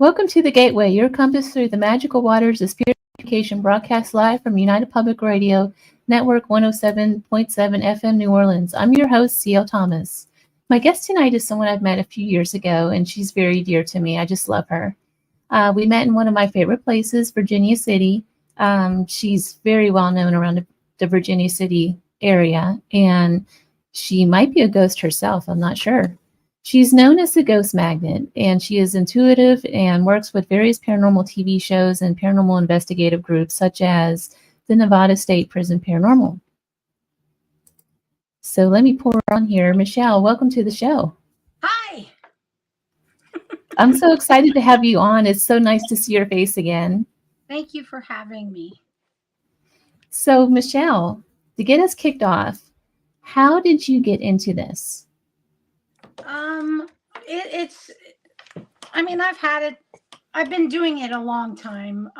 Welcome to The Gateway, your compass through the magical waters of spiritual education, broadcast live from United Public Radio, Network 107.7 FM New Orleans. I'm your host, C.L. Thomas. My guest tonight is someone I've met a few years ago, and she's very dear to me. I just love her. We met in one of my favorite places, Virginia City. She's very well known around the Virginia City area, and she might be a ghost herself. I'm not sure. She's known as the Ghost Magnet, and she is intuitive and works with various paranormal TV shows and paranormal investigative groups, such as the Nevada State Prison Paranormal. So let me pour her on here. Michelle, welcome to the show. Hi. I'm so excited to have you on. It's so nice to see your face again. Thank you for having me. So, Michelle, to get us kicked off, how did you get into this? I've been doing it a long time.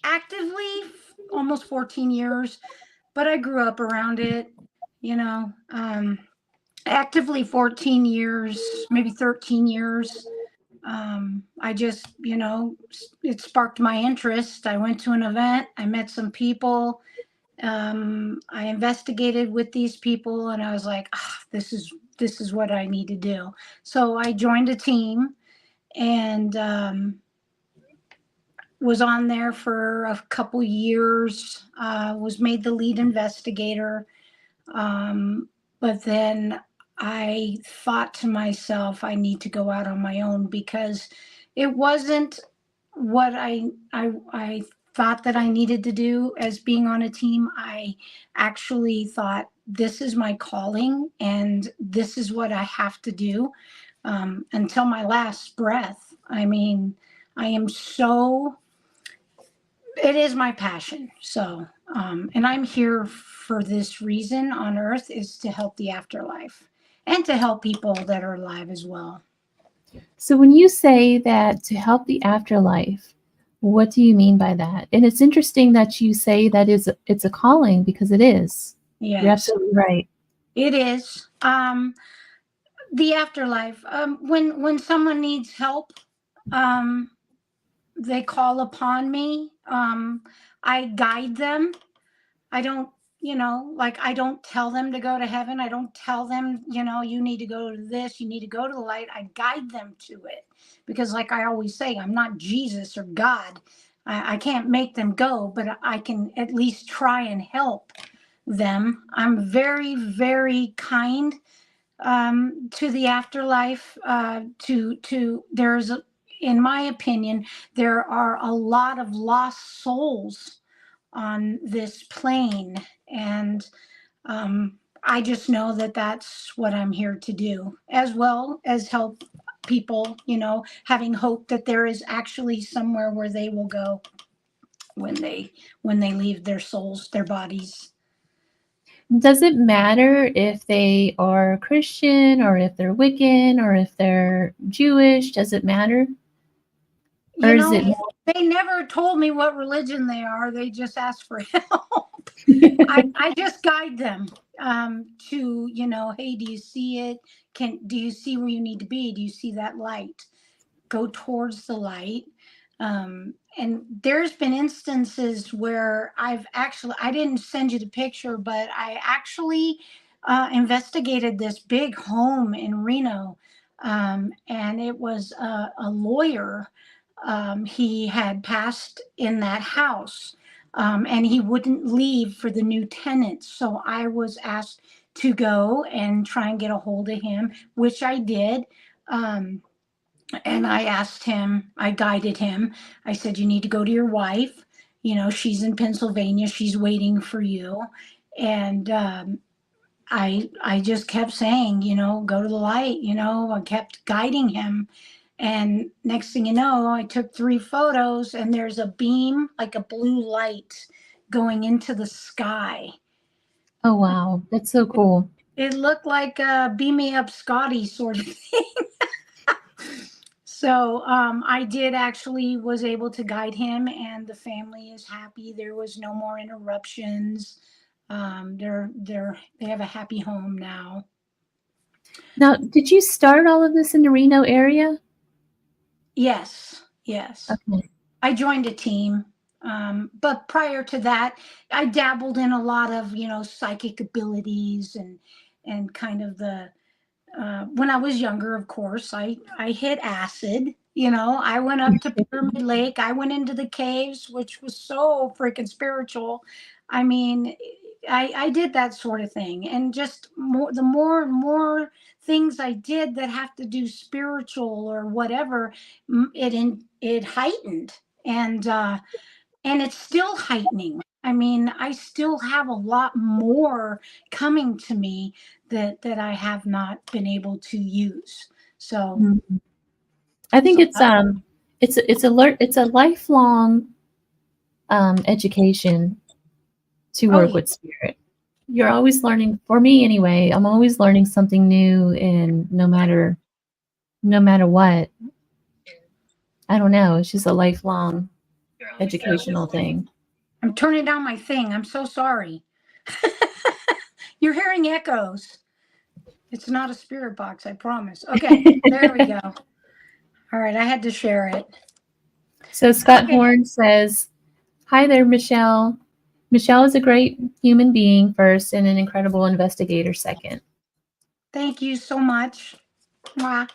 Actively almost 14 years, but I grew up around it, actively 14 years, maybe 13 years. I just, it sparked my interest. I went to an event, I met some people. I investigated with these people, and I was like, this is what I need to do. So I joined a team and was on there for a couple years, was made the lead investigator. But then I thought to myself, I need to go out on my own, because it wasn't what I thought that I needed to do as being on a team. I actually thought, this is my calling and this is what I have to do until my last breath. I mean, it is my passion. So, and I'm here for this reason on earth, is to help the afterlife and to help people that are alive as well. So when you say that to help the afterlife, what do you mean by that? And it's interesting that you say that it's a calling, because it is. Yes. You're absolutely right. It is. The afterlife. When someone needs help, they call upon me. I guide them. I don't, I don't tell them to go to heaven. I don't tell them, you need to go to this, you need to go to the light. I guide them to it, because like I always say, I'm not Jesus or God. I can't make them go, but I can at least try and help them. I'm very, very kind to the afterlife. In my opinion, there are a lot of lost souls on this plane, and I just know that that's what I'm here to do, as well as help people, having hope that there is actually somewhere where they will go when they leave their souls, their bodies. Does it matter if they are Christian or if they're Wiccan or if they're Jewish? Does it matter? They never told me what religion they are. They just asked for help. I just guide them to, hey, do you see it? Do you see where you need to be? Do you see that light? Go towards the light. And there's been instances where I didn't send you the picture, but I actually investigated this big home in Reno. And it was a lawyer. He had passed in that house, and he wouldn't leave for the new tenants. So I was asked to go and try and get a hold of him, which I did. And I asked him, I guided him. I said, you need to go to your wife. She's in Pennsylvania. She's waiting for you. And I just kept saying, go to the light. I kept guiding him. And next thing you know, I took 3 photos, and there's a beam, like a blue light, going into the sky. Oh, wow. That's so cool. It looked like a Beam Me Up Scotty sort of thing. So I was able to guide him, and the family is happy. There was no more interruptions. They have a happy home now. Now, did you start all of this in the Reno area? Yes, yes. Okay. I joined a team. But prior to that, I dabbled in a lot of, psychic abilities and kind of the when I was younger, of course, I hit acid. I went up to Pyramid Lake. I went into the caves, which was so freaking spiritual. I mean, I did that sort of thing, and just more and more things I did that have to do spiritual or whatever, it heightened, and it's still heightening. I mean, I still have a lot more coming to me that I have not been able to use. So, Mhm. I think so it's a lifelong education to oh work yeah, with spirit. You're always learning. For me, anyway, I'm always learning something new, and no matter what, I don't know. It's just a lifelong educational thing. I'm turning down my thing. I'm so sorry. You're hearing echoes. It's not a spirit box, I promise. Okay, there we go. All right, I had to share it. So Scott Okay, Horn says, "Hi there, Michelle. Michelle is a great human being first, and an incredible investigator second." thank you so much. Mwah.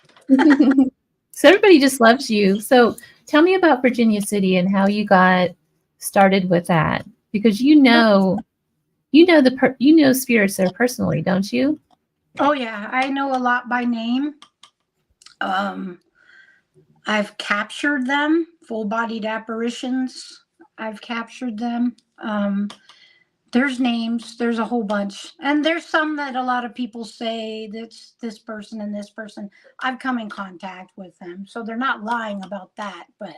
So everybody just loves you. So tell me about Virginia City and how you got started with that, because you know spirits there personally, don't you? Oh yeah, I know a lot by name. Um, I've captured them, full-bodied apparitions. I've captured them. There's names, there's a whole bunch. And there's some that a lot of people say that's this person and this person. I've come in contact with them. So they're not lying about that, but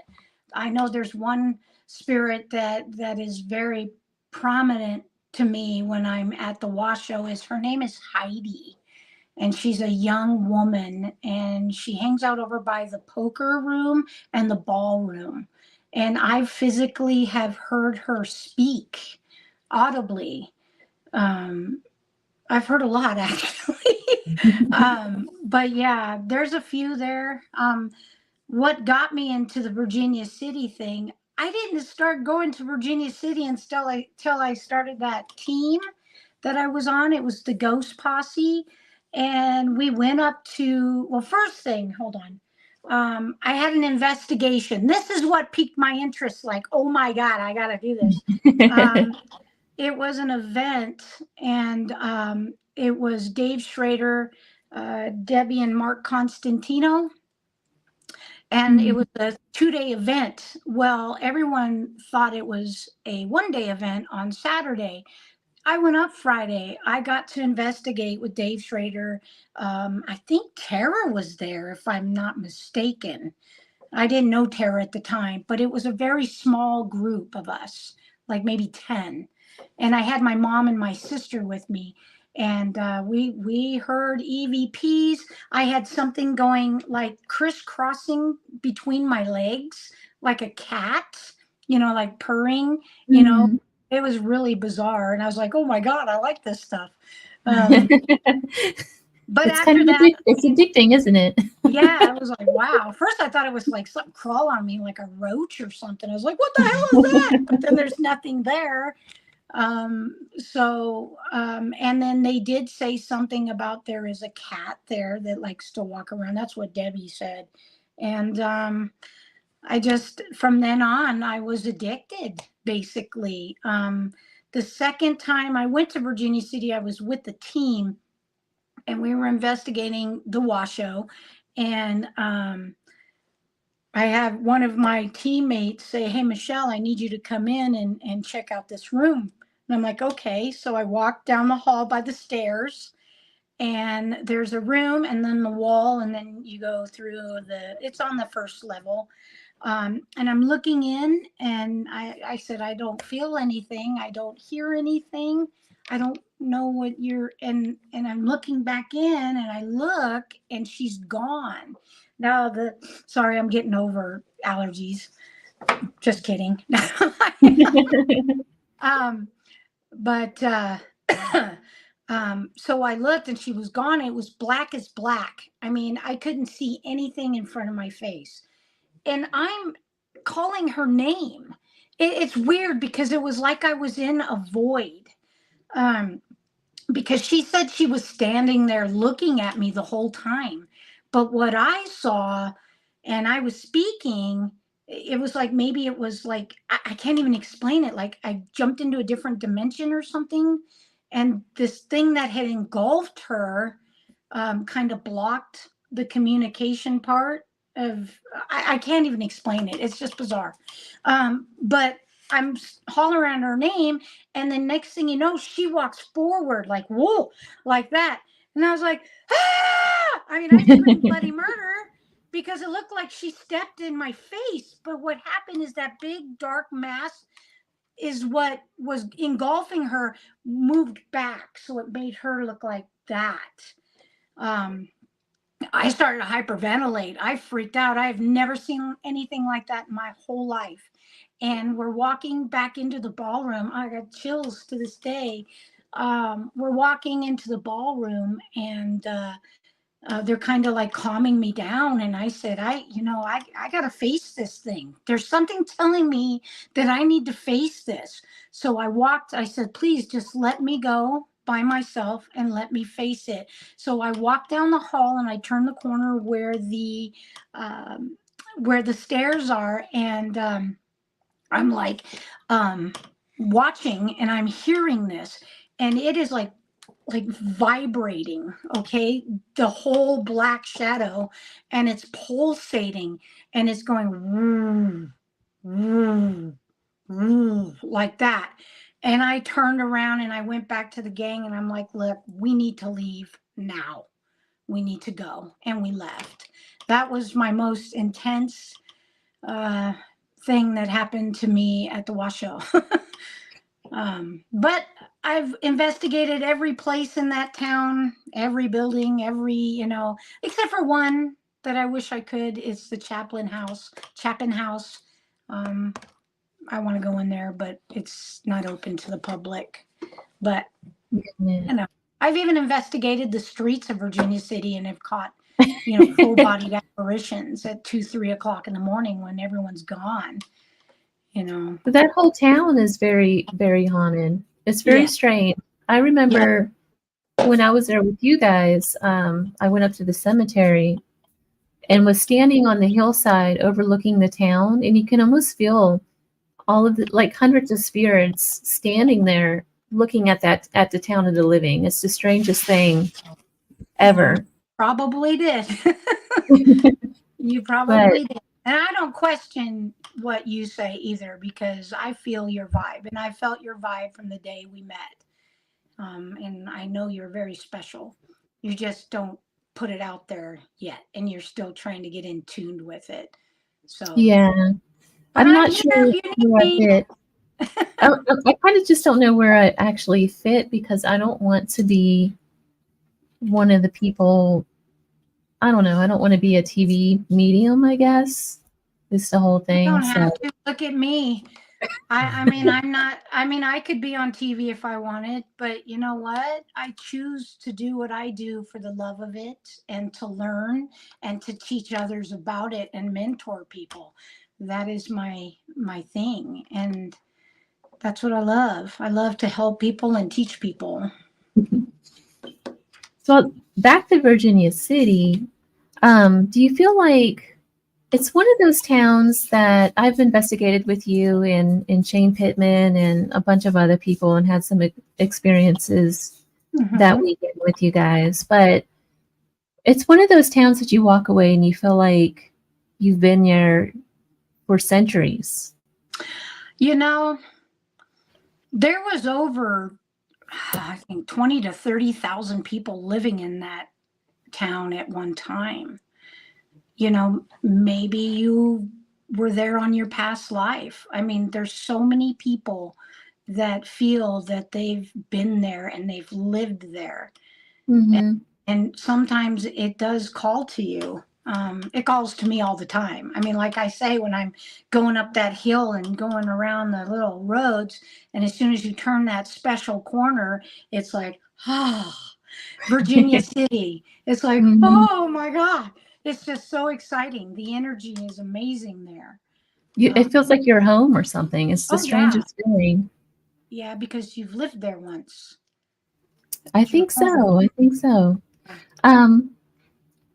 I know there's one spirit that is very prominent to me when I'm at the Washoe. Is her name is Heidi, and she's a young woman, and she hangs out over by the poker room and the ballroom, and I physically have heard her speak audibly. um, I've heard a lot actually. But yeah, there's a few there. What got me into the Virginia City thing, I didn't start going to Virginia City until I started that team that I was on. It was the Ghost Posse. And we went up to, well, first thing, hold on. I had an investigation. This is what piqued my interest. Like, oh my God, I got to do this. It was an event, and it was Dave Schrader, Debbie, and Mark Constantino, and it was a 2-day event. Well, everyone thought it was a 1-day event on Saturday. I went up Friday. I got to investigate with Dave Schrader. I think Tara was there, if I'm not mistaken. I didn't know Tara at the time, but it was a very small group of us, like maybe 10. And I had my mom and my sister with me. And we heard EVPs. I had something going like crisscrossing between my legs, like a cat, like purring, you know. Mm. It was really bizarre. And I was like, oh my God, I like this stuff. But It's kind after of that, it's addicting, isn't it? yeah, I was like, wow. First, I thought it was like something crawl on me, like a roach or something. I was like, what the hell is that? But then there's nothing there. And then they did say something about there is a cat there that likes to walk around. That's what Debbie said. And from then on, I was addicted, basically. The second time I went to Virginia City, I was with the team, and we were investigating the Washoe. And I have one of my teammates say, hey, Michelle, I need you to come in and check out this room. And I'm like, okay. So I walked down the hall by the stairs, and there's a room and then the wall. And then you go through it's on the first level. And I'm looking in, and I said, I don't feel anything. I don't hear anything. I don't know what and I'm looking back in, and I look, and she's gone. Now sorry, I'm getting over allergies. Just kidding. um, but so I looked, and she was gone. It was black as black. I mean, I couldn't see anything in front of my face. and I'm calling her name. It's weird because it was like I was in a void. Um, because she said she was standing there looking at me the whole time. But what I saw, and I was speaking, it was like maybe it was like, I can't even explain it. Like I jumped into a different dimension or something. And this thing that had engulfed her kind of blocked the communication part of, I can't even explain it. It's just bizarre. But I'm hollering her name, and the next thing you know, she walks forward like, whoa, like that. And I was like, ah! I mean, I screamed bloody murder because it looked like she stepped in my face. But what happened is that big dark mass is what was engulfing her moved back. So it made her look like that. Um, I started to hyperventilate. I freaked out. I've never seen anything like that in my whole life. And we're walking back into the ballroom. I got chills to this day. We're walking into the ballroom, and they're kind of like calming me down. And I said, I got to face this thing. There's something telling me that I need to face this. So I said, please just let me go by myself and let me face it. So I walked down the hall, and I turned the corner where the stairs are. And I'm like watching, and I'm hearing this, and it is like vibrating, okay, the whole black shadow, and it's pulsating, and it's going vroom, vroom, vroom, like that. And I turned around and I went back to the gang, and I'm like, look, we need to leave now. We need to go. And we left. That was my most intense uh thing that happened to me at the Washoe. But I've investigated every place in that town, every building, except for one that I wish I could. It's the Chapin House. Um, I want to go in there, but it's not open to the public. But I've even investigated the streets of Virginia City and have caught, full-bodied apparitions at 2-3 o'clock in the morning when everyone's gone. But that whole town is very, very haunted. It's very strange. I remember when I was there with you guys, I went up to the cemetery and was standing on the hillside overlooking the town, and you can almost feel all of the, like, hundreds of spirits standing there looking at the town of the living. It's the strangest thing ever. Probably did. You probably did. And I don't question what you say either, because I feel your vibe, and I felt your vibe from the day we met. And I know you're very special. You just don't put it out there yet, and you're still trying to get in tuned with it. So yeah, I'm not sure where I fit. I kind of just don't know where I actually fit, because I don't want to be one of the people. I don't know. I don't want to be a TV medium, I guess. It's the whole thing. You don't have to. Look at me. I mean, I'm not, I could be on TV if I wanted, but you know what? I choose to do what I do for the love of it, and to learn and to teach others about it and mentor people. That is my thing. And that's what I love. I love to help people and teach people. So back to Virginia City, do you feel like it's one of those towns that I've investigated with you and Shane Pittman and a bunch of other people, and had some experiences that weekend with you guys, but it's one of those towns that you walk away and you feel like you've been there for centuries. There was over, I think, 20 to 30,000 people living in that town at one time. Maybe you were there on your past life. I mean, there's so many people that feel that they've been there and they've lived there. And sometimes it does call to you. It calls to me all the time. I mean, like I say, when I'm going up that hill and going around the little roads, and as soon as you turn that special corner, it's like, Virginia City. It's like, oh my God. it's just so exciting. The energy is amazing there. It feels like you're home or something. It's the strangest feeling. Yeah, because you've lived there once. I think so.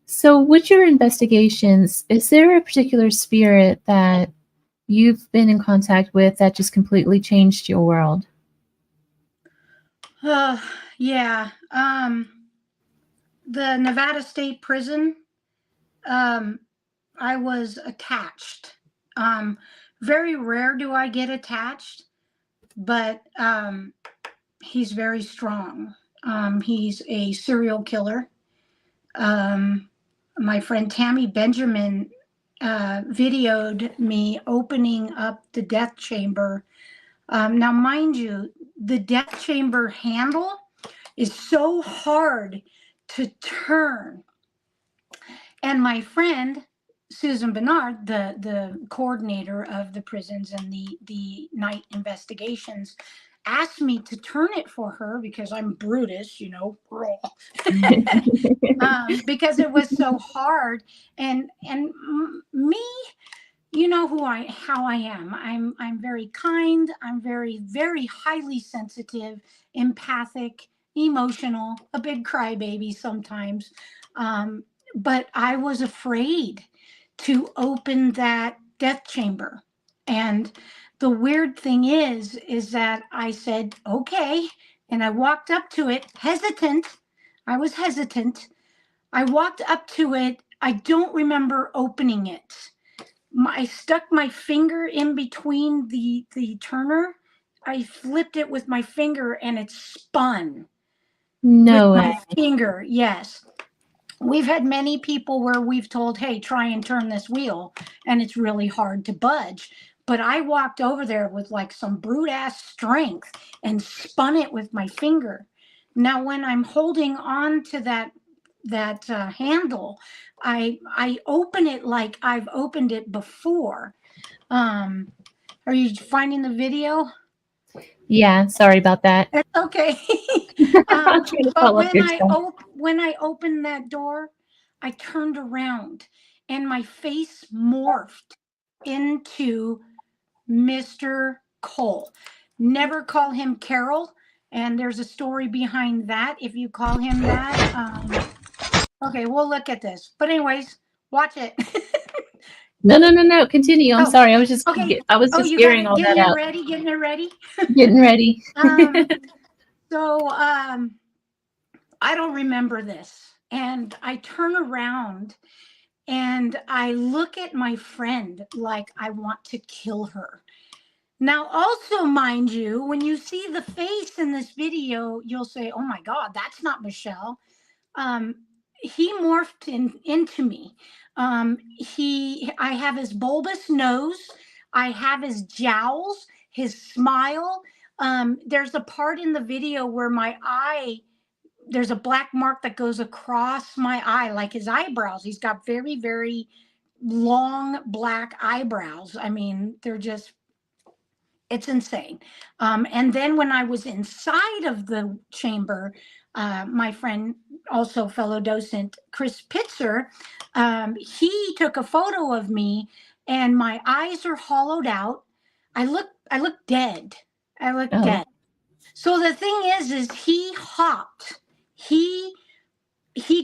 So with your investigations, is there a particular spirit that you've been in contact with that just completely changed your world? Yeah. The Nevada State Prison, I was attached. Very rare do I get attached, but he's very strong. He's a serial killer. My friend Tammy Benjamin videoed me opening up the death chamber. Now, mind you, the death chamber handle is so hard to turn. And my friend, Susan Bernard, the coordinator of the prisons and the night investigations, asked me to turn it for her because I'm Brutus, because it was so hard. And me, you know how I am. I'm very kind. I'm very, very highly sensitive, empathic, emotional, a big crybaby sometimes. But I was afraid to open that death chamber. And the weird thing is that I said, okay. And I walked up to it hesitant. I was hesitant. I walked up to it. I don't remember opening it. I stuck my finger in between the turner. I flipped it with my finger and it spun. No with way. my finger, yes. We've had many people where we've told, hey, try and turn this wheel, and it's really hard to budge. But I walked over there with like some brute ass strength and spun it with my finger. Now, when I'm holding on to that handle, I open it like I've opened it before. Are you finding the video? Yeah, sorry about that. It's okay. But when I opened that door, I turned around and my face morphed into Mr. Cole. Never call him Carol. And there's a story behind that. If you call him that, okay, we'll look at this. But anyways, watch it. No. Continue. I'm sorry. I was just okay. I was just hearing all that out. Getting it ready. Getting ready. So I don't remember this. And I turn around and I look at my friend like I want to kill her. Now, also, mind you, when you see the face in this video, you'll say, oh my God, that's not Michelle. He morphed into me. I have his bulbous nose. I have his jowls, his smile. There's a part in the video where my eye, there's a black mark that goes across my eye, like his eyebrows. He's got very, very long black eyebrows. I mean, it's insane. And then when I was inside of the chamber, my friend, also fellow docent, Chris Pitzer, he took a photo of me and my eyes are hollowed out. I look dead. I look dead. So the thing is he hopped. He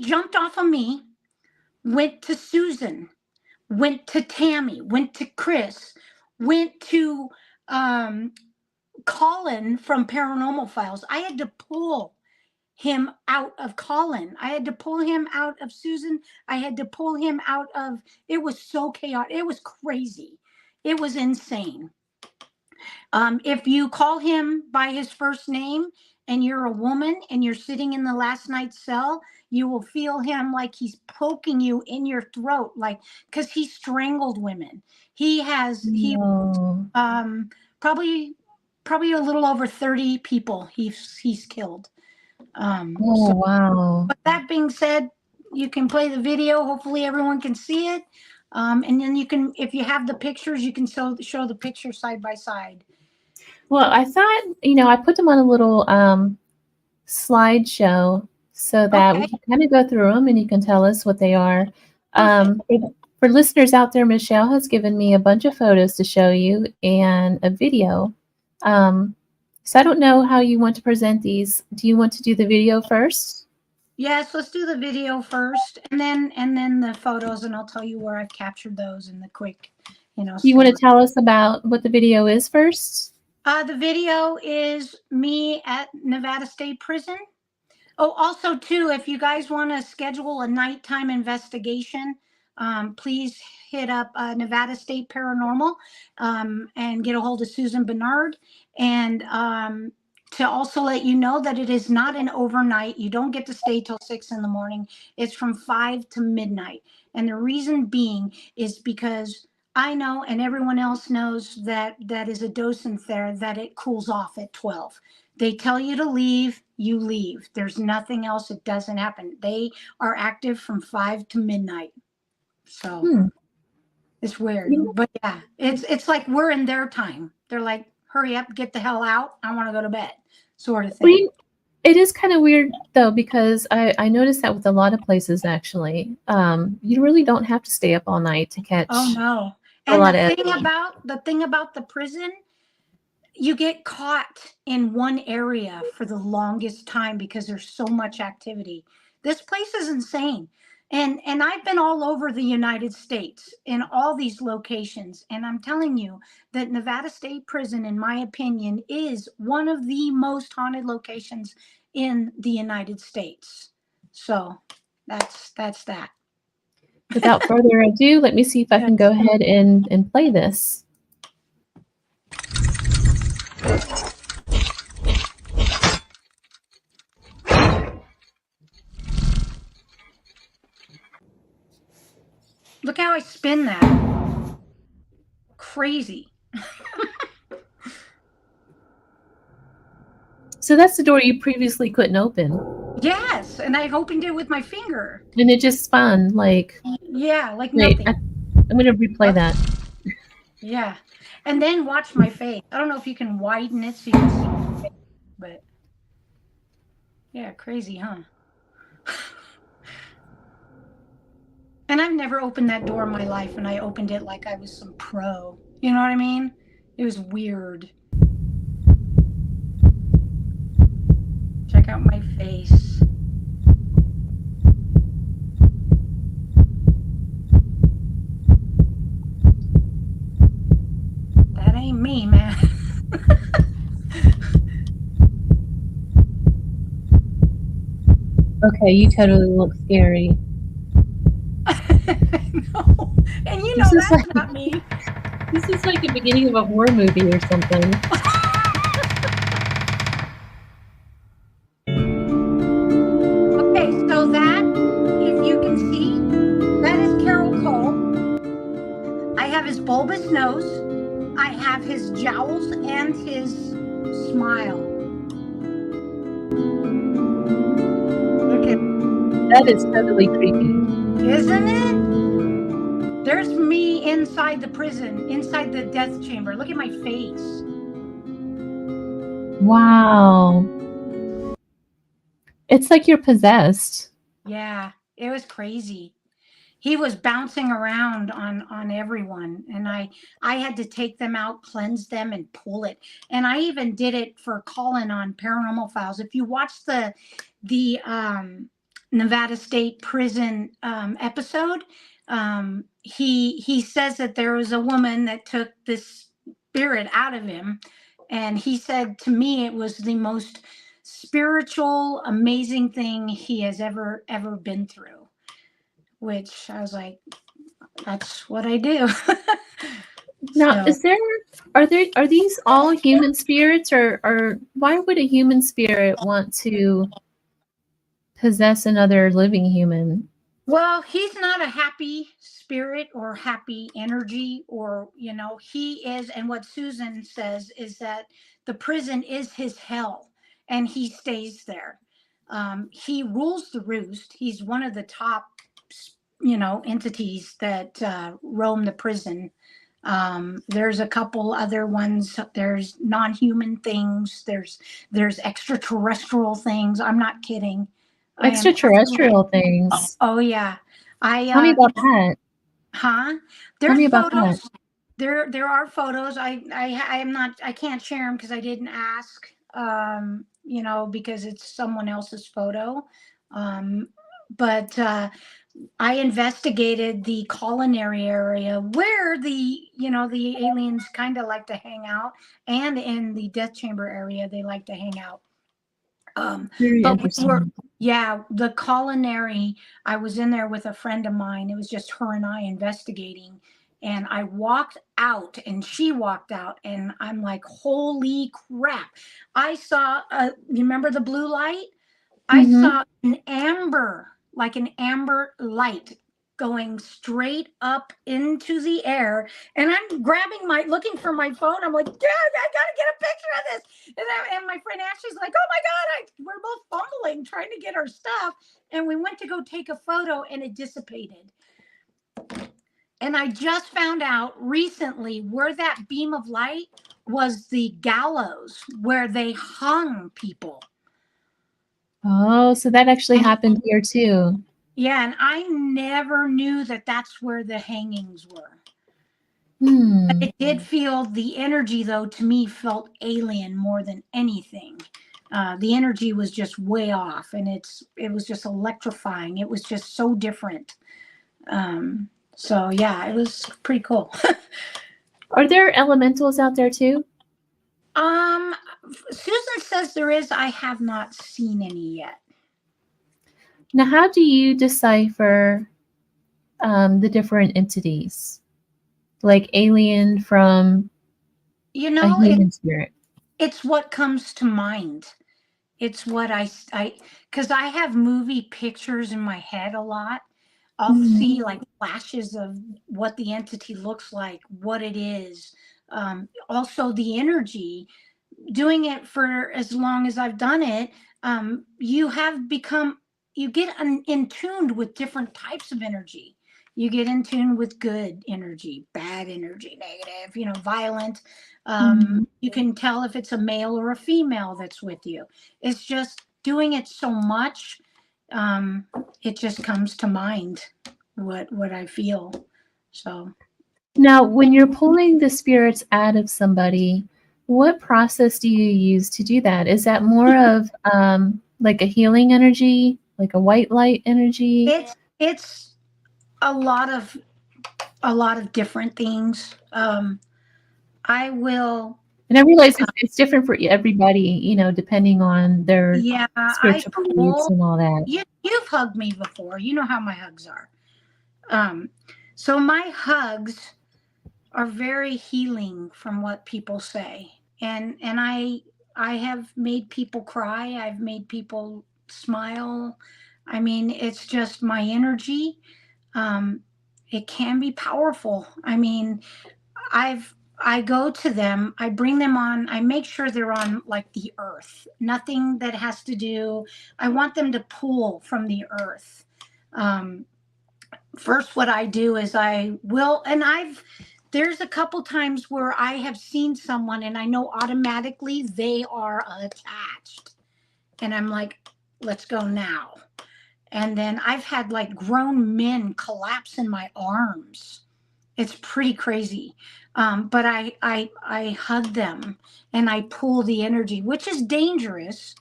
jumped off of me, went to Susan, went to Tammy, went to Chris, went to Colin from Paranormal Files. I had to pull him out of Colin. I had to pull him out of Susan. I had to pull him out of, it was so chaotic. It was crazy. It was insane. If you call him by his first name and you're a woman and you're sitting in the last night's cell, you will feel him like he's poking you in your throat, like, because he strangled women. Probably a little over 30 people he's killed. Wow. But that being said, you can play the video. Hopefully everyone can see it. And then you can, if you have the pictures, you can show the pictures side by side. Well, I thought, I put them on a little slideshow so that we can kind of go through them and you can tell us what they are. For listeners out there, Michelle has given me a bunch of photos to show you and a video. So I don't know how you want to present these. Do you want to do the video first? Yes, let's do the video first, and then the photos, and I'll tell you where I've captured those in the quick, You want to tell us about what the video is first? The video is me at Nevada State Prison. Oh, also too, if you guys want to schedule a nighttime investigation, please hit up Nevada State Paranormal and get a hold of Susan Bernard. And to also let you know that it is not an overnight. You don't get to stay till 6 in the morning. It's from 5 to midnight. And the reason being is because I know, and everyone else knows that is a docent there, that it cools off at 12. They tell you to leave, you leave. There's nothing else. It doesn't happen. They are active from 5 to midnight. So it's weird. But yeah, it's like we're in their time. They're like, hurry up, get the hell out. I want to go to bed, sort of thing. It is kind of weird though, because I noticed that with a lot of places actually. You really don't have to stay up all night to catch. Oh no. And the thing about the prison, you get caught in one area for the longest time because there's so much activity. This place is insane. And I've been all over the United States in all these locations. And I'm telling you that Nevada State Prison, in my opinion, is one of the most haunted locations in the United States. So that's that. Without further ado, let me see if I can go ahead and play this. Look how I spin that. Crazy. So that's the door you previously couldn't open. Yes, and I opened it with my finger. And it just spun like... Yeah, like nothing. I'm going to replay that. Yeah. And then watch my face. I don't know if you can widen it so you can see my face, but... Yeah, crazy, huh? And I've never opened that door in my life, and I opened it like I was some pro. You know what I mean? It was weird. Check out my face. That ain't me, man. Okay, you totally look scary. No. And you know that's like, not me. This is like the beginning of a horror movie or something. Okay, so that, if you can see, that is Carol Cole. I have his bulbous nose. I have his jowls and his smile. Look at that is totally creepy. Isn't it? There's me inside the prison, inside the death chamber. Look at my face. Wow. It's like you're possessed. Yeah, it was crazy. He was bouncing around on everyone, and I had to take them out, cleanse them, and pull it. And I even did it for Colin on Paranormal Files. If you watch the Nevada State Prison episode, he says that there was a woman that took this spirit out of him, and he said to me it was the most spiritual, amazing thing he has ever been through. Which I was like, that's what I do. Now, are these all human spirits, or why would a human spirit want to possess another living human? Well, he's not a happy spirit or happy energy, or, you know, he is. And what Susan says is that the prison is his hell, and he stays there. He rules the roost. He's one of the top, you know, entities that roam the prison. There's a couple other ones. There's non-human things. There's extraterrestrial things. I'm not kidding. Extraterrestrial things. Oh yeah. Tell me about that. Huh? Tell me There's about that. photos. There are photos. I can't share them because I didn't ask. Because it's someone else's photo. Um, but I investigated the culinary area where the aliens kind of like to hang out, and in the death chamber area they like to hang out. Very But we were, interesting. yeah, the culinary, I was in there with a friend of mine. It was just her and I investigating. And I walked out and she walked out, and I'm like, holy crap. I saw, you remember the blue light? I Mm-hmm. saw like an amber light going straight up into the air. And I'm looking for my phone. I'm like, dude, I gotta get a picture of this. And my friend Ashley's like, oh my God, we're both fumbling trying to get our stuff. And we went to go take a photo and it dissipated. And I just found out recently where that beam of light was, the gallows where they hung people. Oh, so that actually happened here too. Yeah, and I never knew that that's where the hangings were. But Hmm. it did feel, the energy though, to me felt alien more than anything. The energy was just way off, and it was just electrifying. It was just so different. So yeah, it was pretty cool. Are there elementals out there too? Susan says there is. I have not seen any yet. Now, how do you decipher the different entities, like alien from a human spirit? It's what comes to mind. It's what because I have movie pictures in my head a lot. I'll see like flashes of what the entity looks like, what it is. Also, the energy. Doing it for as long as I've done it, you get in tuned with different types of energy. You get in tune with good energy, bad energy, negative, violent. You can tell if it's a male or a female that's with you. It's just doing it so much, it just comes to mind what I feel. So Now, when you're pulling the spirits out of somebody, what process do you use to do that? Is that more of like a healing energy, like a white light energy? it's a lot of different things. I will. And I realize it's different for everybody, depending on their Yeah, I spiritual beliefs pull. and all that. You've hugged me before. You know how my hugs are. So my hugs are very healing from what people say, and I have made people cry. I've made people smile. I mean, it's just my energy. Um, it can be powerful. I mean, I go to them, I bring them on, I make sure they're on like the earth, nothing that has to do, I want them to pull from the earth. Um, First, what I do is there's a couple times where I have seen someone and I know automatically they are attached. And I'm like, let's go now. And then I've had like grown men collapse in my arms. It's pretty crazy. But I hug them and I pull the energy, which is dangerous.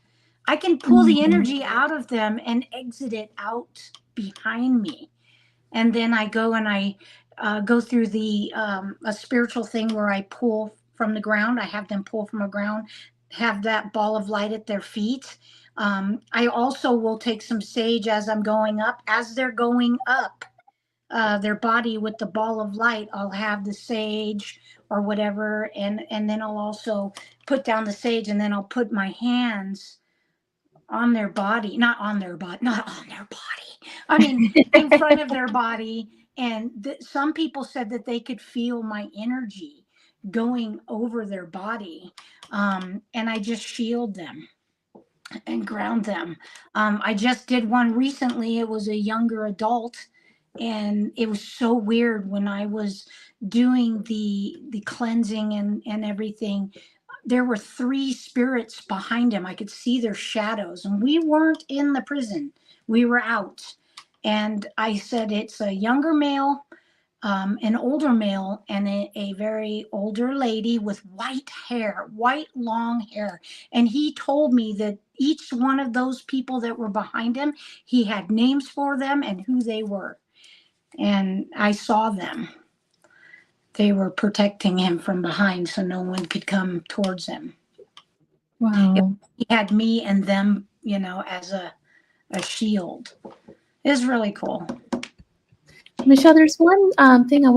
I can pull the energy out of them and exit it out behind me. And then I go and I go through a spiritual thing where I pull from the ground. I have them pull from the ground, have that ball of light at their feet. I also will take some sage as I'm going up. As they're going up, their body with the ball of light, I'll have the sage or whatever, and then I'll also put down the sage, and then I'll put my hands on their body, not on their body. I mean, in front of their body. And some people said that they could feel my energy going over their body, and I just shield them and ground them. I just did one recently. It was a younger adult, and it was so weird when I was doing the cleansing and everything. There were three spirits behind him. I could see their shadows, and we weren't in the prison. We were out. And I said, it's a younger male, an older male, and a very older lady with white hair, white long hair. And he told me that each one of those people that were behind him, he had names for them and who they were. And I saw them. They were protecting him from behind so no one could come towards him. Wow. He had me and them, as a shield. It was really cool. Michelle, there's one thing I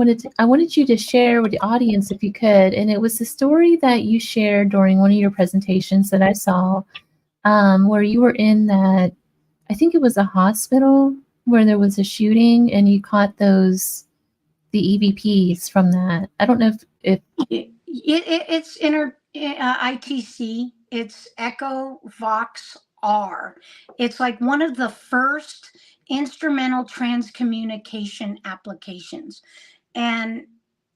wanted you to share with the audience if you could, and it was the story that you shared during one of your presentations that I saw, where you were in that, I think it was a hospital where there was a shooting, and you caught the EVPs from that. I don't know if it's ITC. It's Echo Vox R. It's like one of the first instrumental transcommunication applications. And,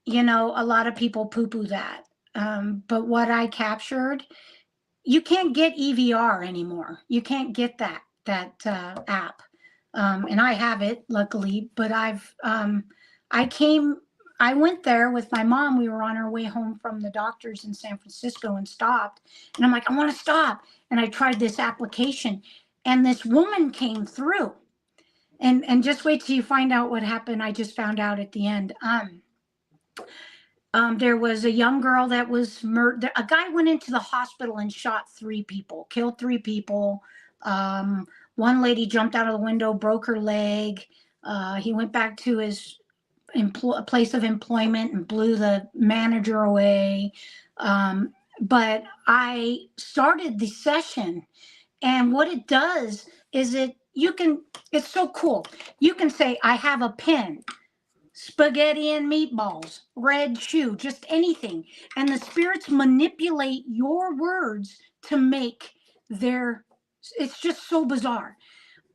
a lot of people poo-poo that. But what I captured, you can't get EVR anymore. You can't get that app. And I have it, luckily, but I went there with my mom. We were on our way home from the doctors in San Francisco and stopped. And I'm like, I want to stop. And I tried this application, and this woman came through. And just wait till you find out what happened. I just found out at the end. There was a young girl that was murdered. A guy went into the hospital and shot 3 people, killed 3 people. One lady jumped out of the window, broke her leg. He went back to his place of employment and blew the manager away. But I started the session, and what it does is it's so cool. You can say, I have a pen, spaghetti and meatballs, red shoe, just anything. And the spirits manipulate your words to make it's just so bizarre.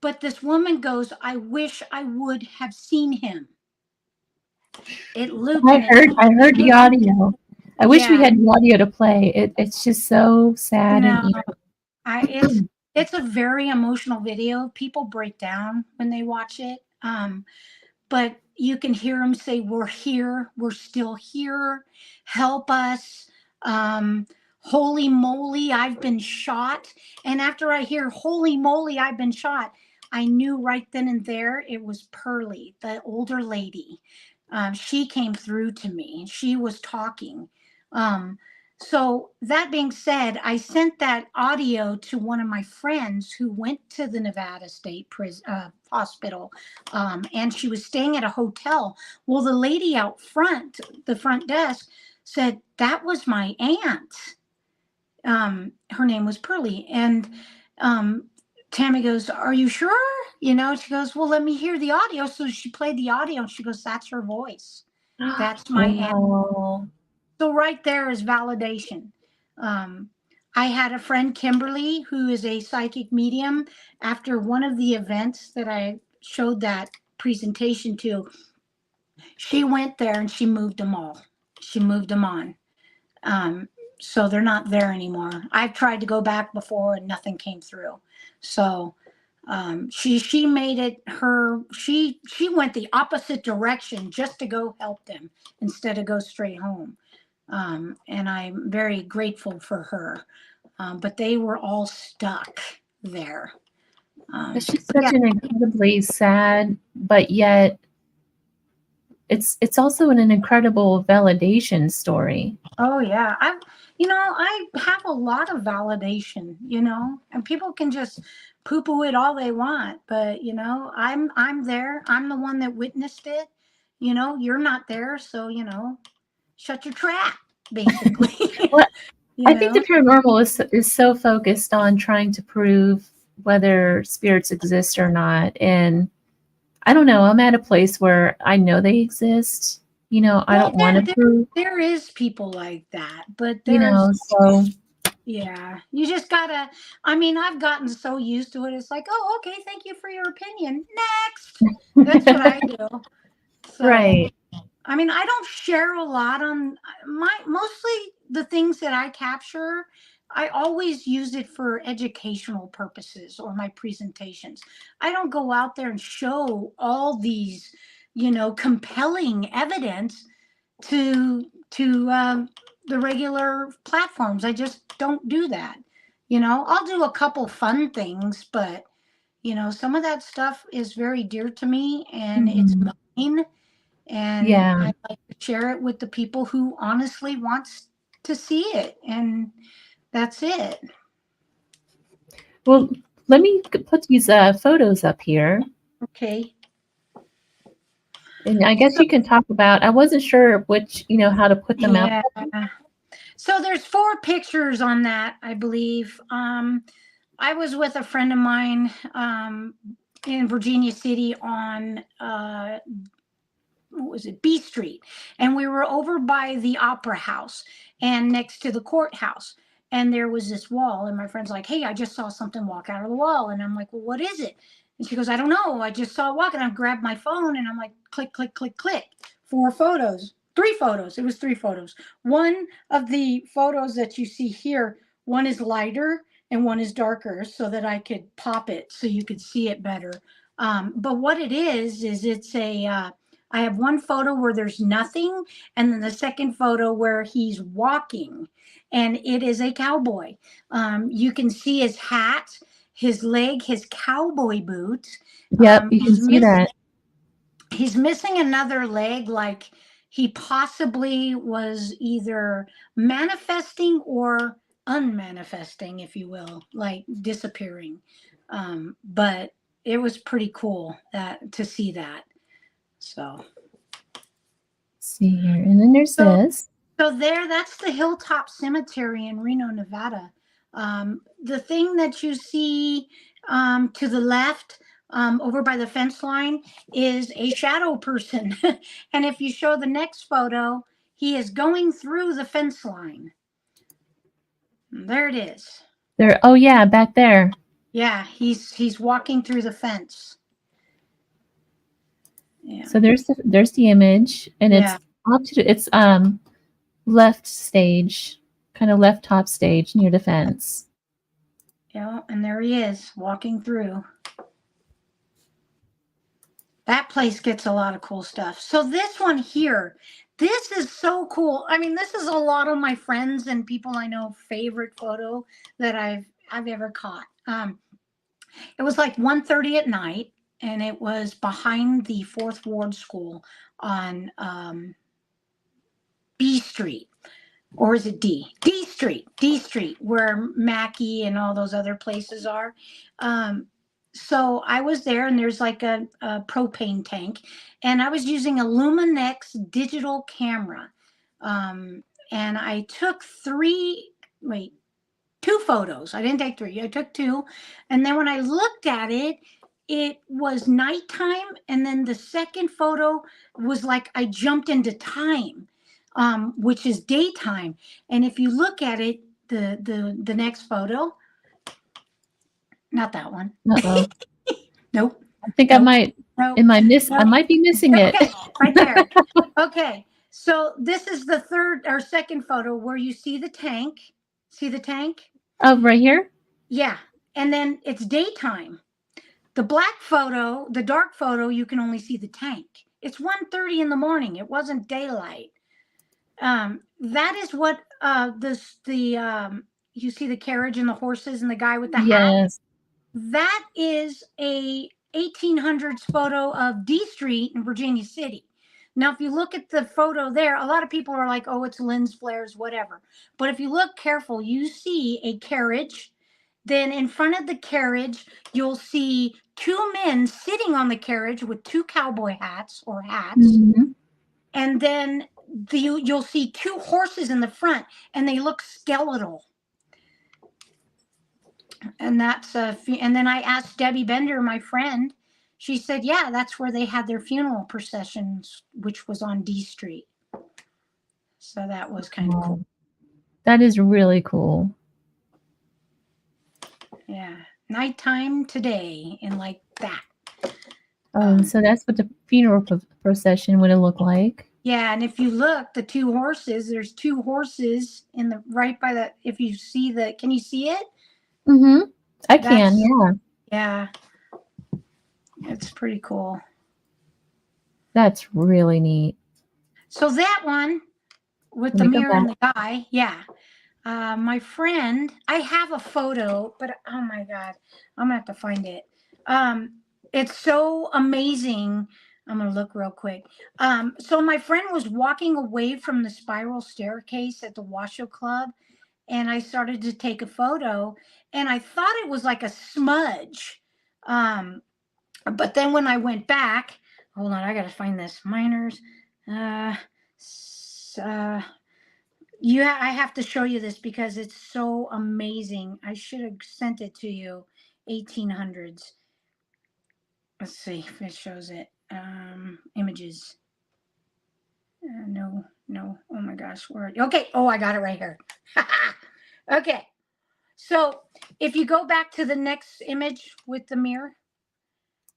But this woman goes, I wish I would have seen him. I heard the audio. I wish we had the audio to play. It's just so sad. No, it's a very emotional video. People break down when they watch it. But you can hear them say, we're here, we're still here, help us. Holy moly, I've been shot. And after I hear holy moly, I've been shot, I knew right then and there it was Pearlie, the older lady. She came through to me. She was talking. So that being said, I sent that audio to one of my friends who went to the Nevada State Hospital, and she was staying at a hotel. Well, the lady out front, the front desk, said, that was my aunt. Her name was Pearlie. And Tammy goes, are you sure? She goes, well, let me hear the audio. So she played the audio, and she goes, that's her voice. That's my aunt. So right there is validation. I had a friend, Kimberly, who is a psychic medium. After one of the events that I showed that presentation to, she went there and she moved them all. She moved them on. So they're not there anymore. I've tried to go back before and nothing came through. So she made it she went the opposite direction just to go help them instead of go straight home. And I'm very grateful for her. But they were all stuck there. It's just such an incredibly sad, but yet it's also an incredible validation story. Oh yeah. I have a lot of validation, and people can just poo-poo it all they want, but I'm there. I'm the one that witnessed it. You're not there, so shut your trap, basically. Well, I think the paranormal is so focused on trying to prove whether spirits exist or not. And I don't know, I'm at a place where I know they exist. I don't want to prove. There is people like that, but so yeah, you just gotta, I've gotten so used to it. It's like, oh, okay, thank you for your opinion. Next. That's what I do. So, right. I don't share a lot on mostly the things that I capture I always use it for educational purposes or my presentations. I don't go out there and show all these, compelling evidence to the regular platforms. I just don't do that. I'll do a couple fun things, but some of that stuff is very dear to me, and it's mine, and I like to share it with the people who honestly wants to see it, and that's it. Well, let me put these photos up here. Okay. And I guess you can talk about, I wasn't sure which, how to put them out. So there's 4 pictures on that, I believe. I was with a friend of mine in Virginia City on what was it, B Street, and we were over by the Opera House and next to the courthouse, and there was this wall, and my friend's like, hey, I just saw something walk out of the wall, and I'm like, well, what is it? And she goes, I don't know, I just saw it walk, and I grabbed my phone, and I'm like, click, click, click, click, 4 photos, 3 photos, it was 3 photos. One of the photos that you see here, one is lighter and one is darker, so that I could pop it so you could see it better. But what it is it's a I have one photo where there's nothing, and then the second photo where he's walking, and it is a cowboy. You can see his hat, his leg, his cowboy boots. Yep, you can see that. He's missing another leg, like he possibly was either manifesting or unmanifesting, if you will, like disappearing. But it was pretty cool to see that. So let's see here, and then there's this. So that's the Hilltop Cemetery in Reno, Nevada. The thing that you see to the left over by the fence line is a shadow person. And if you show the next photo, he is going through the fence line. There it is. There. Oh yeah, back there. Yeah, he's walking through the fence. Yeah. So there's the image, and it's up to it's left stage, kind of left top stage near the fence. Yeah, and there he is walking through. That place gets a lot of cool stuff. So this one here, this is so cool. I mean, this is a lot of my friends and people I know favorite photo that I've ever caught. It was like 1:30 at night, and it was behind the 4th Ward School on B Street. Or is it D? D Street, where Mackey and all those other places are. So I was there, and there's like a propane tank, and I was using a Luminex digital camera. And I took 2 photos. I didn't take 3. I took 2. And then when I looked at it, it was nighttime. And then the second photo was like I jumped into time, which is daytime. And if you look at it, the next photo, not that one. Uh-oh. Nope. I think I might. Nope. I might be missing it. Okay, right there. Okay. So this is the second photo where you see the tank. See the tank? Oh, right here? Yeah. And then it's daytime. The black photo, the dark photo, you can only see the tank. It's 1:30 in the morning. It wasn't daylight. That is what you see the carriage and the horses and the guy with the hat. That is a 1800s photo of D Street in Virginia City. Now, if you look at the photo there, a lot of people are like, oh, it's lens flares, whatever. But if you look careful, you see a carriage. Then in front of the carriage, you'll see 2 men sitting on the carriage with 2 cowboy hats or hats. Mm-hmm. And then you'll see 2 horses in the front, and they look skeletal. And and then I asked Debbie Bender, my friend. She said, yeah, that's where they had their funeral processions, which was on D Street. So that was kind of cool. That is really cool. Yeah. Nighttime today and like that. So that's what the funeral procession would have looked like. Yeah, and if you look, the two horses, there's two horses in the right by the, if you see the, can you see it? Mm-hmm. I can, That's, yeah. yeah, it's pretty cool. That's really neat. So that one with Let the me go mirror and back. the guy, yeah. My friend, I have a photo, but oh my God, I'm gonna have to find it. It's so amazing. I'm gonna look real quick. So my friend was walking away from the spiral staircase at the Washoe Club, and I started to take a photo, and I thought it was like a smudge. But then when I went back, hold on, I gotta find this. Miners, uh, I have to show you this because it's so amazing. I should have sent it to you. 1800s. Let's see if it shows it. Images. No. Oh my gosh. Where? Okay. Oh, I got it right here. Okay. So if you go back to the next image with the mirror.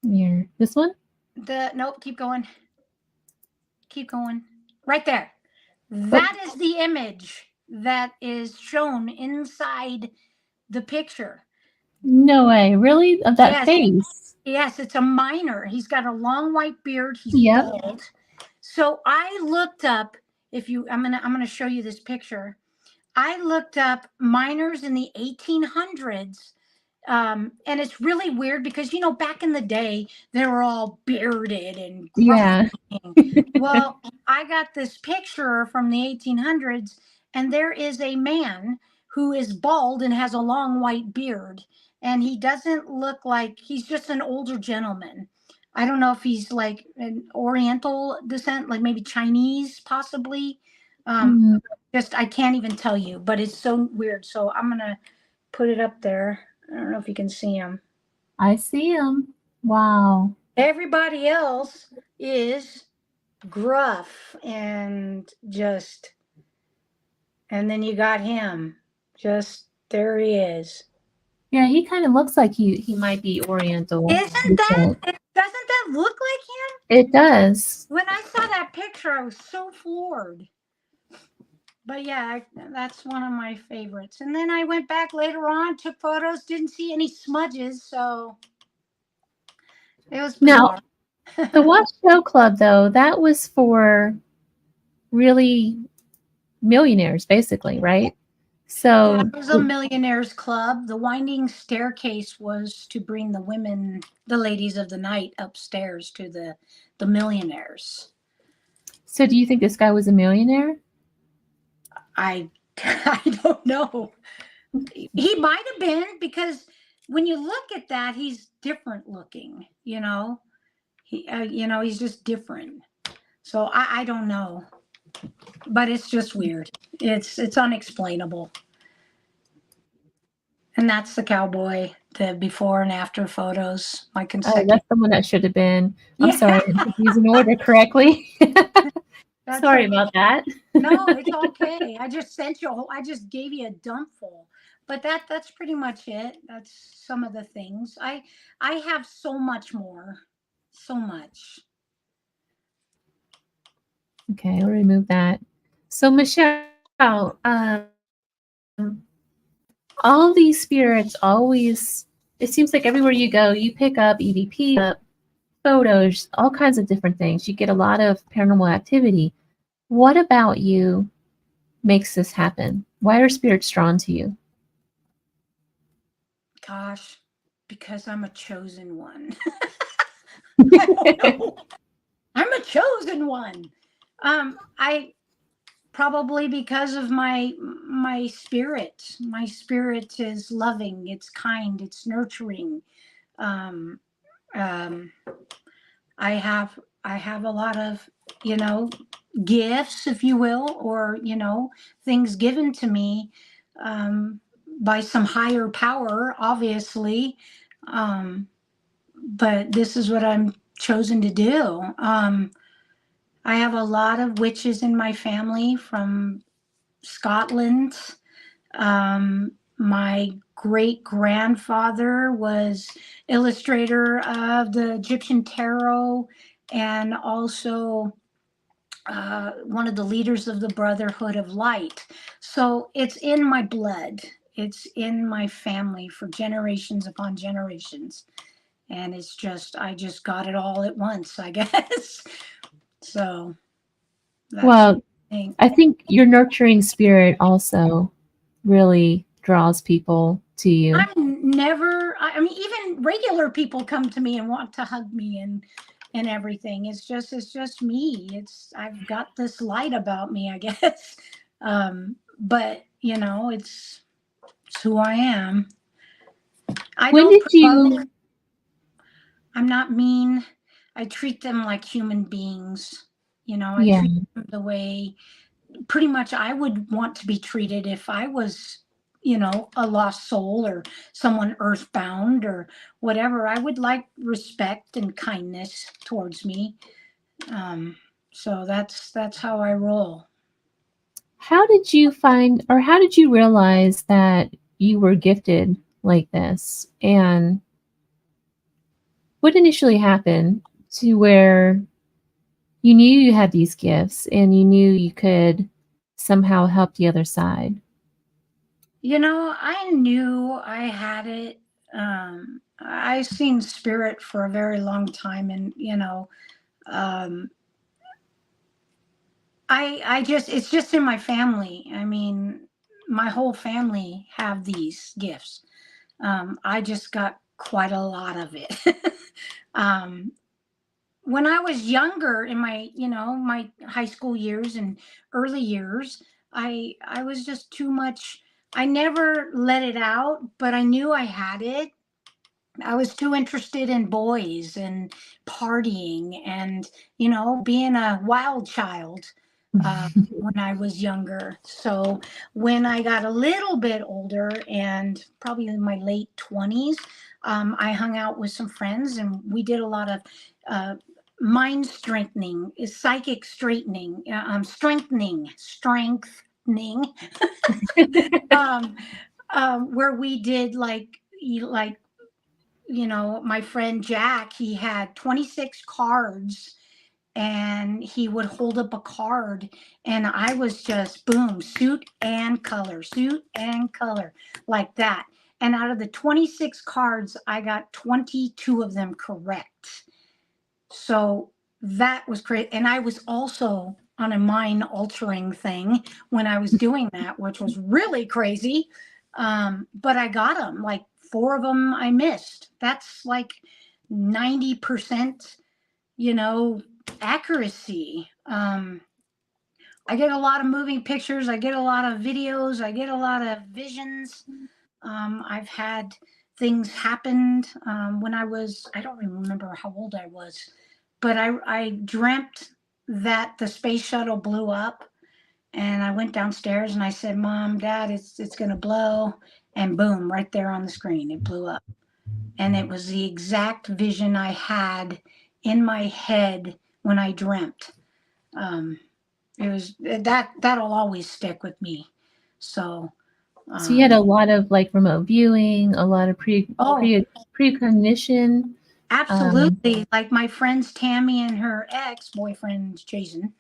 Mirror. This one? Nope. Keep going. Keep going. Right there. That is the image that is shown inside the picture. No way. Really? Of that Yes, face? yes, it's a miner. He's got a long white beard. He's Yep. bald. So I looked up. If you, I'm gonna show you this picture. I looked up miners in the 1800s, and it's really weird because back in the day they were all bearded and Yeah. gruff. Well, I got this picture from the 1800s, and there is a man who is bald and has a long white beard, and he doesn't look like, he's just an older gentleman. I don't know if he's like an Oriental descent, like maybe Chinese, possibly. Mm, Just I can't even tell you, but it's so weird. So I'm gonna put it up there. I don't know if you can see him. I see him. Wow. Everybody else is gruff and just, and then you got him. Just there he is. Yeah, he kind of looks like he might be Oriental. Doesn't that look like him? It does. When I saw that picture, I was so floored. But yeah, that's one of my favorites. And then I went back later on, took photos, didn't see any smudges, so it was bizarre. Now, the Washoe Club, though, that was for really millionaires, basically, right? So yeah, it was a millionaires club. The winding staircase was to bring the women, the ladies of the night, upstairs to the millionaires. So do you think this guy was a millionaire? I don't know. He might have been, because when you look at that, he's different looking. He's just different. So I don't know, but it's just weird. It's unexplainable. And that's the cowboy, the before and after photos. My consecutive. That's the one that should have been. I'm Yeah. sorry, I'm using order correctly. Sorry about that. No, it's okay. I just sent you. I just gave you a dump full, but that's pretty much it. That's some of the things. I have so much more, so much. Okay, I'll remove that. So Michelle, all these spirits always, it seems like everywhere you go, you pick up EVP, photos, all kinds of different things. You get a lot of paranormal activity. What about you makes this happen? Why are spirits drawn to you? Gosh, because I'm a chosen one. I don't know. I'm a chosen one. I probably because of my spirit. My spirit is loving. It's kind. It's nurturing. Um, I have a lot of gifts, if you will, or things given to me by some higher power, obviously. But this is what I'm chosen to do. I have a lot of witches in my family from Scotland. My great grandfather was illustrator of the Egyptian tarot, and also one of the leaders of the Brotherhood of Light. So it's in my blood. It's in my family for generations upon generations. And it's just, I just got it all at once, I guess. So that's Well, I think your nurturing spirit also really draws people to you. I mean, even regular people come to me and want to hug me and everything. It's just me. I've got this light about me, I guess. But you know, it's who I am. When did you? I'm not mean. I treat them like human beings. You know, I Yeah. treat them the way pretty much I would want to be treated if I was, you know, a lost soul or someone earthbound or whatever. I would like respect and kindness towards me. So that's how I roll. How did you find, or how did you realize that you were gifted like this? And what initially happened to where you knew you had these gifts and you knew you could somehow help the other side? You know, I knew I had it. I seen spirit for a very long time, and you know, um, I just it's just in my family. I mean, my whole family have these gifts. I just got quite a lot of it. um, when I was younger, in my you know my high school years and early years, I was just too much. I never let it out, but I knew I had it. I was too interested in boys and partying and, you know, being a wild child when I was younger. So when I got a little bit older and probably in my late 20s, I hung out with some friends and we did a lot of uh, mind strengthening, psychic straightening, strengthening, um, where we did like you know, my friend Jack, he had 26 cards and he would hold up a card and I was just boom, suit and color like that. And out of the 26 cards, I got 22 of them correct. So that was great. And I was also on a mind altering thing when I was doing that, which was really crazy. But I got them. Like 4 of them I missed. That's like 90%, you know, accuracy. I get a lot of moving pictures. I get a lot of videos. I get a lot of visions. I've had things happened when I don't even remember how old I was, but I dreamt that the space shuttle blew up and I went downstairs and I said, Mom, Dad, it's going to blow. And boom, right there on the screen, it blew up. And it was the exact vision I had in my head when I dreamt. It was that'll always stick with me. So So you had a lot of like remote viewing, a lot of precognition. Absolutely. Like my friends Tammy and her ex-boyfriend Jason.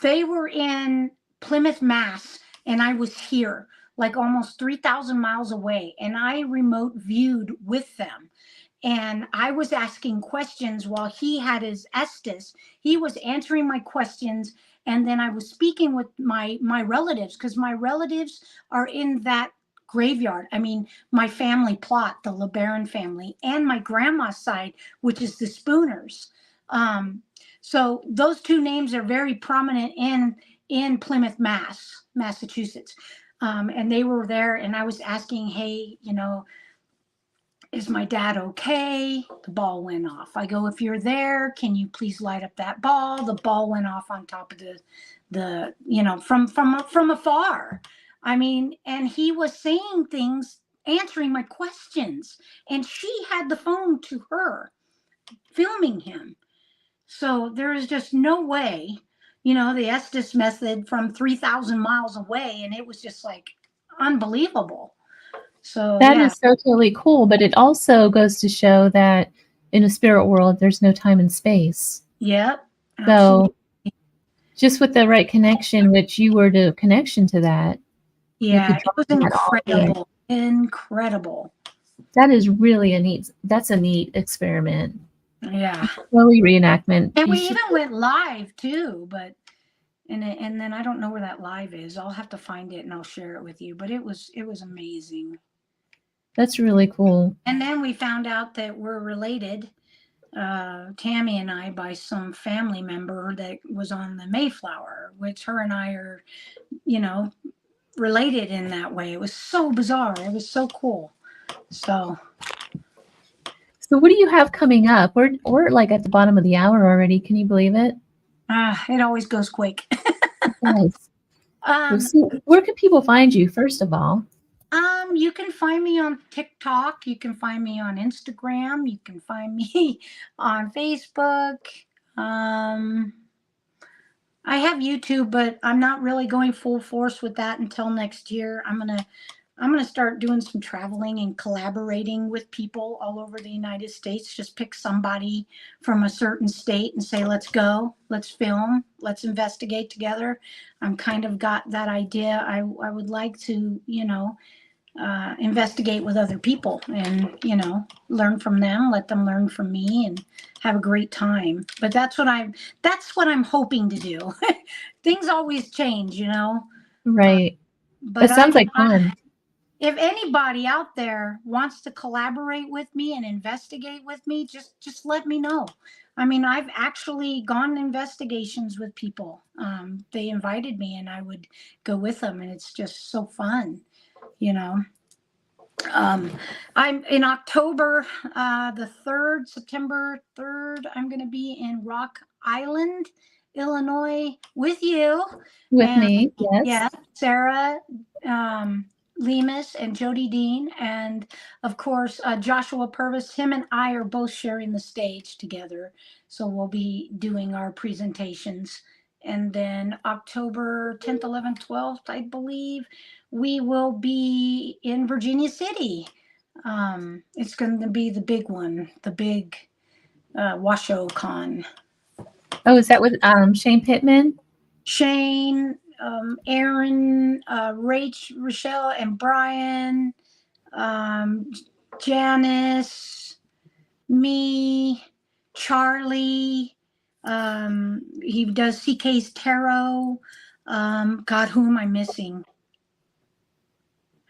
They were in Plymouth, Mass, and I was here, like almost 3,000 miles away, and I remote viewed with them. And I was asking questions while he had his Estes. He was answering my questions, and then I was speaking with my relatives because my relatives are in that graveyard. I mean, my family plot, the LeBaron family, and my grandma's side, which is the Spooners. So those two names are very prominent in Plymouth, Massachusetts. And they were there, and I was asking, hey, you know, is my dad okay? The ball went off. I go, if you're there, can you please light up that ball? The ball went off on top of the you know, from afar. I mean, and he was saying things, answering my questions, and she had the phone to her, filming him. So there is just no way, you know, the Estes method from 3,000 miles away, and it was just like unbelievable. So that is so totally cool, but it also goes to show that in a spirit world, there's no time and space. Yep. So just with the right connection, which you were the connection to that. Yeah, it was incredible. Incredible. That is really that's a neat experiment. Yeah. Slowly reenactment. And we even went live too, but and then I don't know where that live is. I'll have to find it and I'll share it with you. But it was amazing. That's really cool. And then we found out that we're related, Tammy and I, by some family member that was on the Mayflower, which her and I are, related in that way. It was so bizarre. It was so cool. So what do you have coming up? We're like at the bottom of the hour already. Can you believe it? It always goes quick. Yes. So where can people find you, first of all? You can find me on TikTok. You can find me on Instagram. You can find me on Facebook. I have YouTube, but I'm not really going full force with that until next year. I'm gonna start doing some traveling and collaborating with people all over the United States. Just pick somebody from a certain state and say, let's go, let's film, let's investigate together. I'm kind of got that idea. I would like to, investigate with other people and, learn from them, let them learn from me, and have a great time. But that's what I'm hoping to do. Things always change, Right. But it sounds like fun. If anybody out there wants to collaborate with me and investigate with me, just let me know. I mean, I've actually gone investigations with people. They invited me and I would go with them, and it's just so fun, I'm in October, the 3rd, September 3rd, I'm going to be in Rock Island, Illinois with you. With me, yes. Yeah, Sarah, Lemus and Jody Dean, and of course Joshua Purvis. Him and I are both sharing the stage together, so we'll be doing our presentations. And then October 10th, 11th, 12th, I believe, we will be in Virginia City. It's going to be the big one, the big Washoe Con. Oh, is that with Shane Pittman? Shane, Aaron, Rochelle, and Brian, Janice, me, Charlie. He does CK's Tarot. God, who am I missing?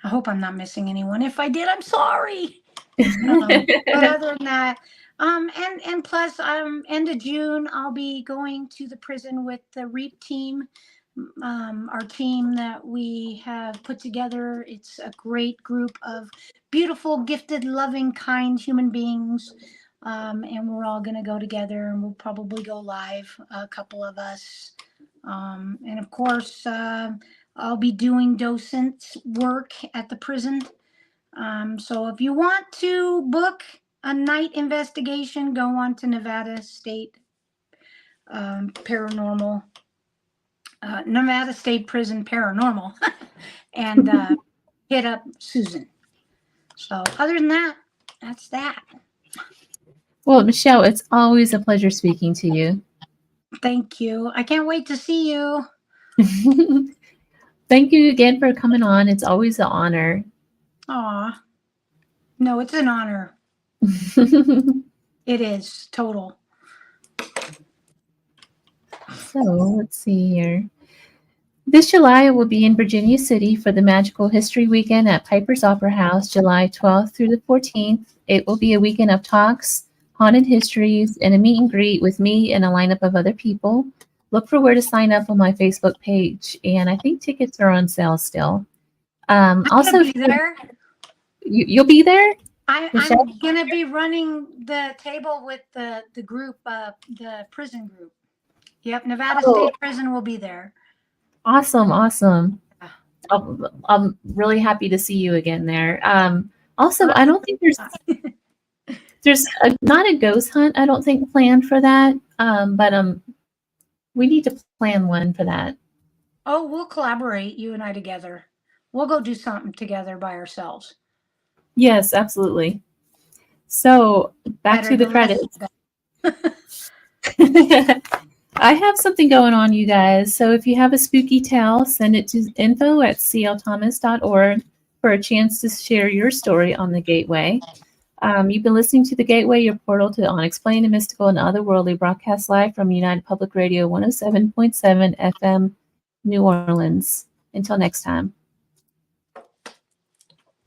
I hope I'm not missing anyone. If I did, I'm sorry. But other than that, and plus, end of June, I'll be going to the prison with the REAP team. Our team that we have put together. It's a great group of beautiful, gifted, loving, kind human beings. And we're all going to go together, and we'll probably go live, a couple of us. And of course, I'll be doing docent work at the prison. So if you want to book a night investigation, go on to Nevada State Paranormal, Nevada State Prison Paranormal, and hit up Susan. So other than that, that's that. Well, Michelle, it's always a pleasure speaking to you. Thank you. I can't wait to see you. Thank you again for coming on. It's always an honor. Aw. No, it's an honor. It is total. So let's see here. This July, I will be in Virginia City for the Magical History Weekend at Piper's Opera House, July 12th through the 14th. It will be a weekend of talks, haunted histories, and a meet and greet with me and a lineup of other people. Look for where to sign up on my Facebook page, and I think tickets are on sale still. Also, be there. You'll be there? I'm going to be running the table with the group, the prison group. Yep, Nevada State Prison will be there. Awesome. I'm really happy to see you again there. Also, I don't think there's not a ghost hunt, I don't think, planned for that. But we need to plan one for that. Oh, we'll collaborate, you and I together. We'll go do something together by ourselves. Yes, absolutely. So back to the credits. I have something going on, you guys. So if you have a spooky tale, send it to info@clthomas.org for a chance to share your story on the Gateway. You've been listening to The Gateway, your portal to unexplained and mystical and otherworldly, broadcast live from United Public Radio 107.7 FM, New Orleans. Until next time.